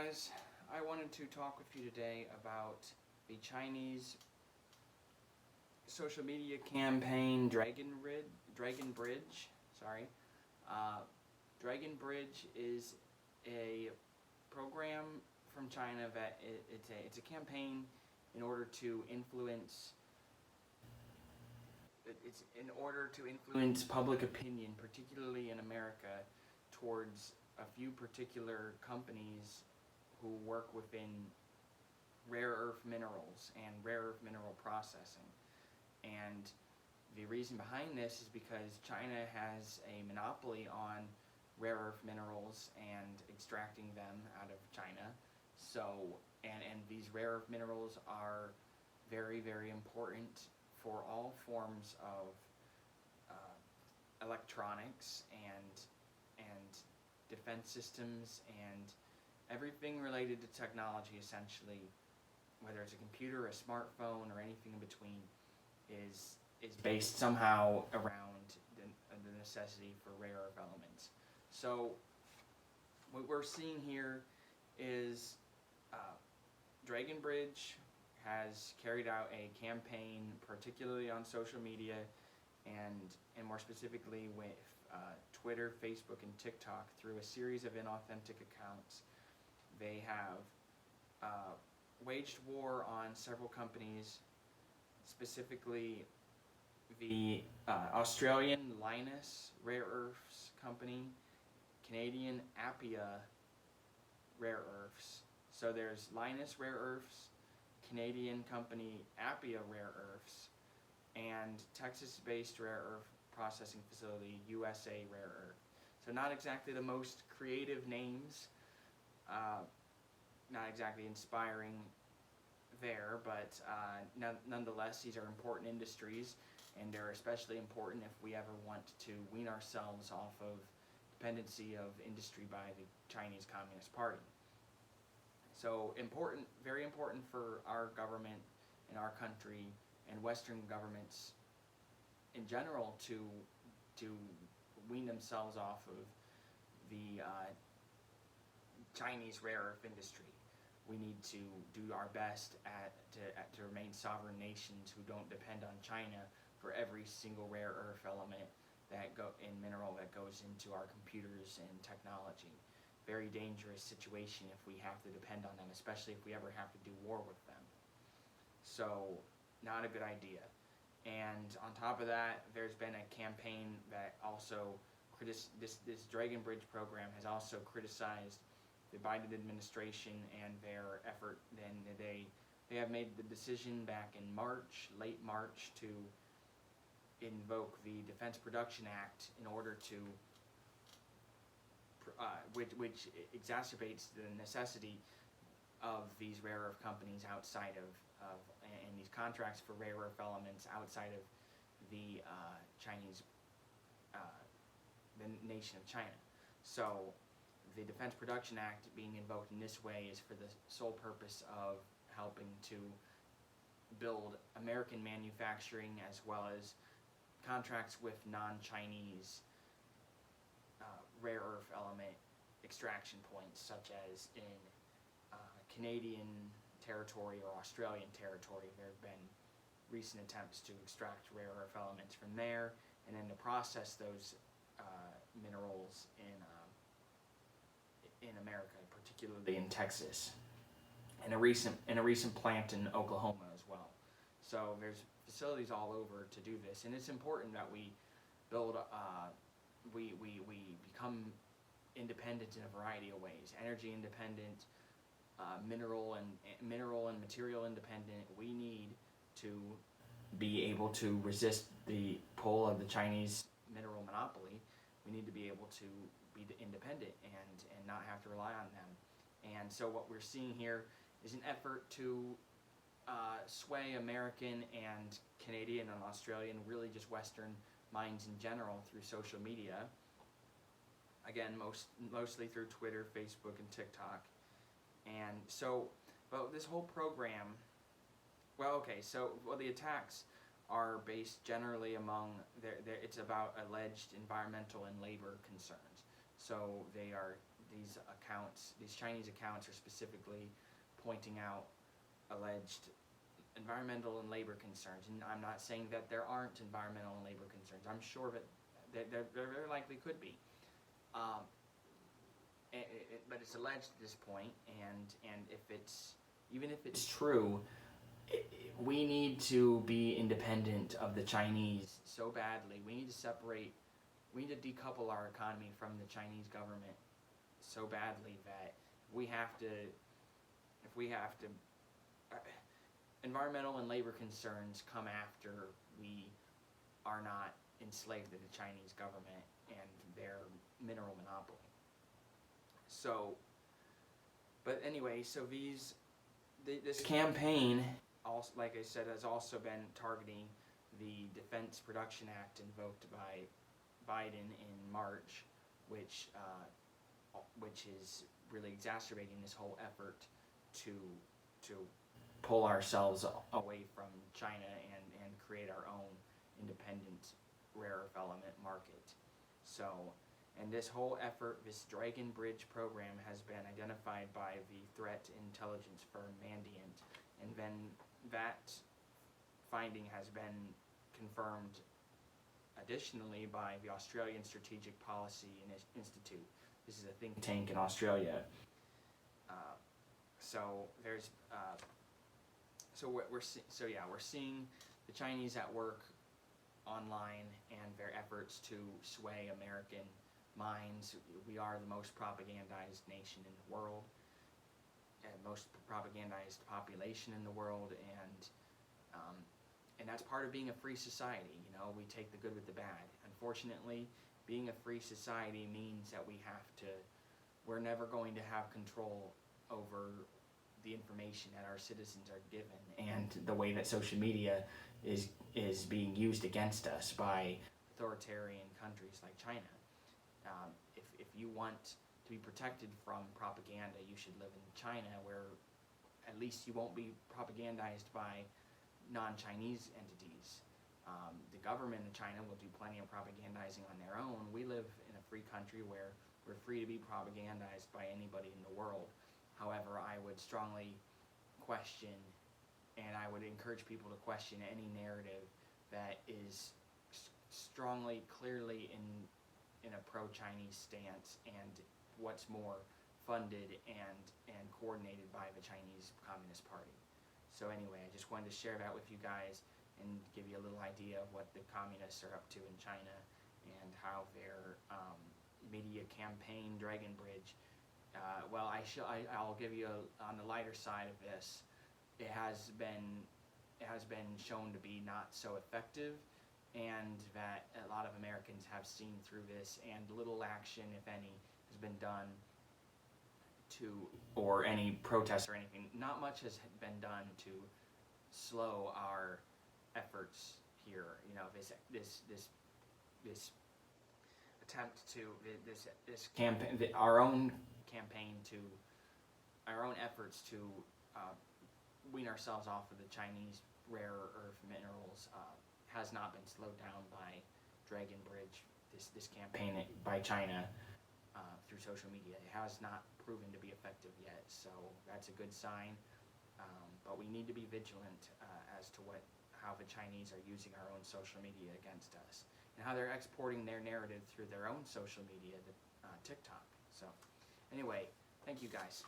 guys, I wanted to talk with you today about the Chinese social media campaign Dragon Bridge. Dragon Bridge is a program from China that it's a campaign in order to influence public opinion, particularly in America, towards a few particular companies who work within rare earth minerals and rare earth mineral processing. And the reason behind this is because China has a monopoly on rare earth minerals and extracting them out of China. So, and these rare earth minerals are very, very important for all forms of electronics and defense systems and everything related to technology, essentially, whether it's a computer, a smartphone, or anything in between, is based somehow around the necessity for rare earth elements. So what we're seeing here is Dragon Bridge has carried out a campaign, particularly on social media, and more specifically with Twitter, Facebook, and TikTok, through a series of inauthentic accounts. They have waged war on several companies, specifically the Australian Lynas Rare Earths Company, Canadian Appia Rare Earths. So there's Lynas Rare Earths, Canadian company Appia Rare Earths, and Texas-based rare earth processing facility USA Rare Earth. So not exactly the most creative names, not exactly inspiring there, but nonetheless, these are important industries, and they're especially important if we ever want to wean ourselves off of dependency of industry by the Chinese Communist Party. So important, very important for our government and our country and Western governments in general to wean themselves off of the Chinese rare earth industry. We need to do our best to remain sovereign nations who don't depend on China for every single rare earth element mineral that goes into our computers and technology. Very dangerous situation if we have to depend on them, especially if we ever have to do war with them. So, not a good idea. And on top of that, there's been a campaign that also this Dragon Bridge program has also criticized the Biden administration and their effort. Then they have made the decision back in late March, to invoke the Defense Production Act in order to which exacerbates the necessity of these rare earth companies outside of and these contracts for rare earth elements outside of the Chinese, the nation of China. So the Defense Production Act being invoked in this way is for the sole purpose of helping to build American manufacturing, as well as contracts with non-Chinese rare earth element extraction points, such as in Canadian territory or Australian territory. There have been recent attempts to extract rare earth elements from there, and then to process those minerals in America, particularly in Texas, and a recent plant in Oklahoma as well. So there's facilities all over to do this, and it's important that we build we become independent in a variety of ways. Energy independent, mineral and material independent. We need to be able to resist the pull of the Chinese mineral monopoly. We need to be able to be independent and not have to rely on them. And so what we're seeing here is an effort to sway American and Canadian and Australian, really just Western minds in general, through social media. Again, mostly through Twitter, Facebook, and TikTok. And so, well, this whole program, the attacks are based generally among, it's about alleged environmental and labor concerns. So they are these Chinese accounts are specifically pointing out alleged environmental and labor concerns. And I'm not saying that there aren't environmental and labor concerns. I'm sure that there very likely could be. But it's alleged at this point, and even if it's true, we need to be independent of the Chinese so badly. We need to decouple our economy from the Chinese government so badly that if we have to, environmental and labor concerns come after we are not enslaved to the Chinese government and their mineral monopoly. So, but anyway, so this campaign, also, like I said, has also been targeting the Defense Production Act invoked by Biden in March, which is really exacerbating this whole effort to pull ourselves away from China and create our own independent rare earth element market. So, and this whole effort, this Dragon Bridge program, has been identified by the threat intelligence firm Mandiant, and then that finding has been confirmed additionally by the Australian Strategic Policy Institute. This is a think tank in Australia. We're seeing the Chinese at work online and their efforts to sway American minds. We are the most propagandized nation in the world, and most propagandized population in the world, and that's part of being a free society. You know, we take the good with the bad. Unfortunately, being a free society means that we're never going to have control over the information that our citizens are given, and the way that social media is being used against us by authoritarian countries like China. If you want to be protected from propaganda, you should live in China, where at least you won't be propagandized by non-Chinese entities. The government in China will do plenty of propagandizing on their own. We live in a free country where we're free to be propagandized by anybody in the world. However, I would strongly question, and I would encourage people to question any narrative that is strongly, clearly in a pro-Chinese stance, and what's more, funded and coordinated by the Chinese Communist Party. So anyway, I just wanted to share that with you guys and give you a little idea of what the communists are up to in China and how their media campaign, Dragon Bridge, I'll give you on the lighter side of this. It has been shown to be not so effective, and that a lot of Americans have seen through this, and little action, if any, has been done or any protests or anything. Not much has been done to slow our efforts here. You know, this attempt to this campaign, our own efforts to wean ourselves off of the Chinese rare earth minerals has not been slowed down by Dragon Bridge, this campaign by China through social media. It has not proven to be effective yet, so that's a good sign. But we need to be vigilant as to how the Chinese are using our own social media against us, and how they're exporting their narrative through their own social media, TikTok. So anyway, thank you guys.